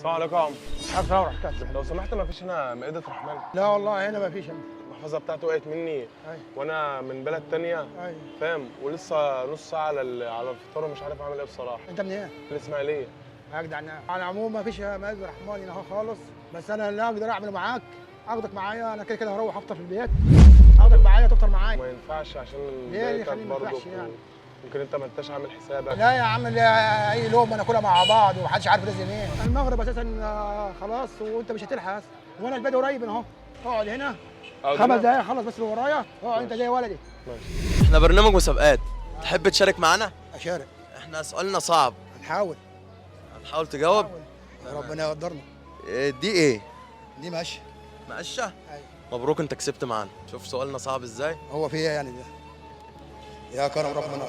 السلام عليكم يا عم. عارف اروح كده. لو سمحت ما فيش هنا مائدة رحمن؟ لا والله هنا ما فيش هنا. المحفظة بتاعتي وقعت مني. ايوه وانا من بلد تانية. ايوه. فاهم؟ ولسه نص ساعة على الفطار ومش عارف اعمل ايه بصراحة. انت منين؟ من الاسماعيلية. اجدع نعم. على العموم ما فيش مائدة رحمن هنا خالص، بس انا اللي اقدر اعمله معاك اخدك معايا. انا كده كده هروح افطر في البيت، اخدك معايا تفطر معايا. ما ينفعش عشان ليه اللي بيتك يخليني ما برضه. ينفعش يعني؟ ممكن انت ما انتش عامل حسابك. لا يا عم، لا اي لقمه ناكلها مع بعض ومحدش عارف رزق مين. المغرب اساسا خلاص وانت مش هتلحق، وانا البيت قريب اهو. اقعد هنا 5 دقايق خلص بس اللي ورايا. اقعد انت زي ولدي. ماشي. احنا برنامج مسابقات، تحب تشارك معانا؟ اشارك. احنا سؤالنا صعب، هنحاول. هتحاول تجاوب؟ ربنا يقدرنا. دي ايه؟ دي ماشي. مقشة؟ ايوه. مبروك انت كسبت معانا. شوف سؤالنا صعب ازاي؟ هو في ايه يعني ده؟ يا كرم ربنا،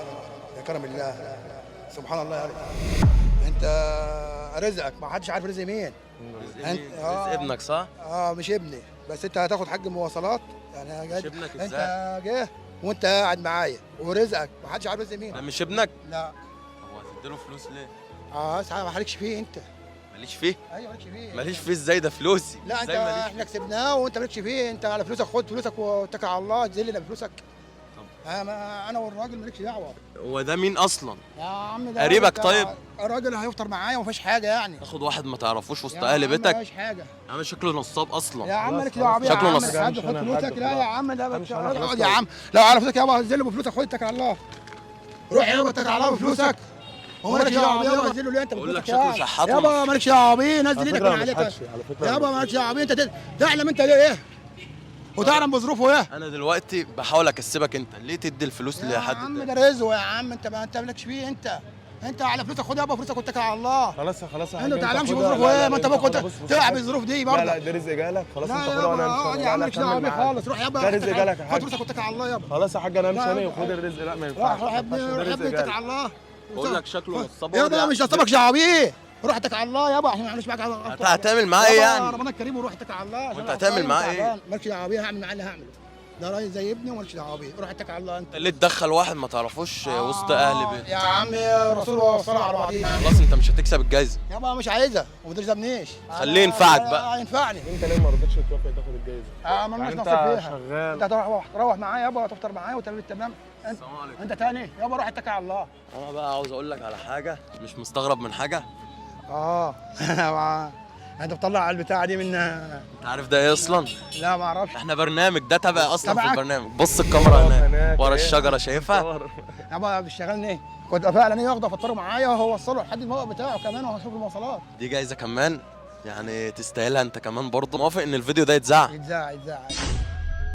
يا كرم الله، سبحان الله عليك. انت رزقك ما حدش عارف رزق مين. رزق مين؟ رزق ابنك صح؟ مش ابني، بس انت هتاخد حق المواصلات يعني. مش ابنك ازاي؟ انت جه وانت قاعد معايا ورزقك ما حدش عارف رزق مين. ده مش ابنك؟ لا. هو هتديله فلوس ليه؟ ما عليكش فيه انت. ماليش فيه؟ ايوه مالكش فيه. ماليش فيه ازاي؟ ده فلوسي. لا انت ازاي ماليش احنا كسبناه وانت مالكش فيه. انت على فلوسك خد فلوسك واتكل على الله، تذلنا بفلوسك. انا والراجل مالكش دعوه. هو ده مين اصلا؟ يا عم ده قريبك طيب؟ الراجل هيفطر معايا ومفيش حاجه يعني. تاخد واحد ما تعرفوش وسط يا اهل عم بيتك؟ مفيش حاجه. يا عم شكله نصاب اصلا. يا عم خلاص مالكش دعوه بيه. شكله يا عم نص. الحاج مش خد أنا فلوسك. الحاج لا يا خلاص. عم لا مش أنا خلاص. اقعد يا عم. لو على فلوسك يابا هنزله بفلوسك. خد اتكل على الله. روح يابا اتكل على الله بفلوسك. ومالكش دعوه بيه يابا. هنزله ليه انت بقول لك بفلوسك شكله يا شحات يابا. مالكش دعوه بيه. نزل على ايدك فكرة من مش عليك حدش، على فكرة يابا. مش مالكش دعوه بيه. انت تعلم انت ليه ايه وتعلم بظروفه ايه. انا دلوقتي بحاول اكسبك، انت ليه تدي الفلوس يا لحد عم تاني؟ ده رزقه يا عم. انت مالكش فيه. انت على فلوسك خد يابا فلوسك واتكل على الله. خلاص يا انت حاج، ما تعلمش خدها. بظروفه لا، ايه. ما انت لا، ممكن خدها. بص، تلعب بص. بالظروف دي لا برضه. لا ده رزق جالك خلاص. لا انت خدها وانا يابا امشي. يا عم مالكش دعوه بيه معاك. خالص. روح يابا ده رزق جالك يا خد حاج. فلوسك واتكل على الله يابا. خلاص يا حاج انا امشي لا، انا لا. وخد الرزق. لا ما ينفعش. روح يا ابني. ده روح يا رزق ابني اتكل جالك. على الله. بقول لك شكله نصاب. يابا مش نصابك دعوه بيه. روح اتكل على الله يابا. احنا ما عملناش معاك انت هتعمل معاه ايه يعني؟ ربنا الكريم وروح اتكل على الله. وانت هتعمل معاه ايه؟ مالكش دعوه بيه. هعمل معاه اللي هعمله. ده راجل زي ابني ومالكش دعوه بيه. روح اتكل على الله انت. انت ليه تدخل واحد ما تعرفوش وسط اهل بيتك؟ يا عم يا رسول الله صلى على بعضيه. خلاص انت مش هتكسب الجايزه. يابا مش عايزها وما تلزمنيش. خليه ينفعك بقى. ينفعني. انت ليه ما رضيتش توافق تاخد الجايزه؟ ما لناش يعني نصيب انت فيها. شغال. انت هتروح معايا يابا وتفطر معايا وتمام التمام. السلام عليكم. انت تاني يابا. روح اتكل على الله. انا بقى عاوز اقول لك على حاجه، مش مستغرب من حاجه؟ انت بتطلع على البتاعه دي من. انت عارف ده ايه اصلا؟ لا ما اعرفش. احنا برنامج ده تبع اصلا في تبعك؟ البرنامج. بص الكاميرا هناك هناك ورا ايه؟ الشجره، شايفها؟ يابا بيشتغلني ايه؟ كنت فعلا ايه واخده افطره معايا وهو وصله لحد الموقف بتاعه كمان وهشوف المواصلات. دي جايزه كمان يعني تستاهلها انت كمان برضه. موافق ان الفيديو ده يتذاع؟ يتذاع.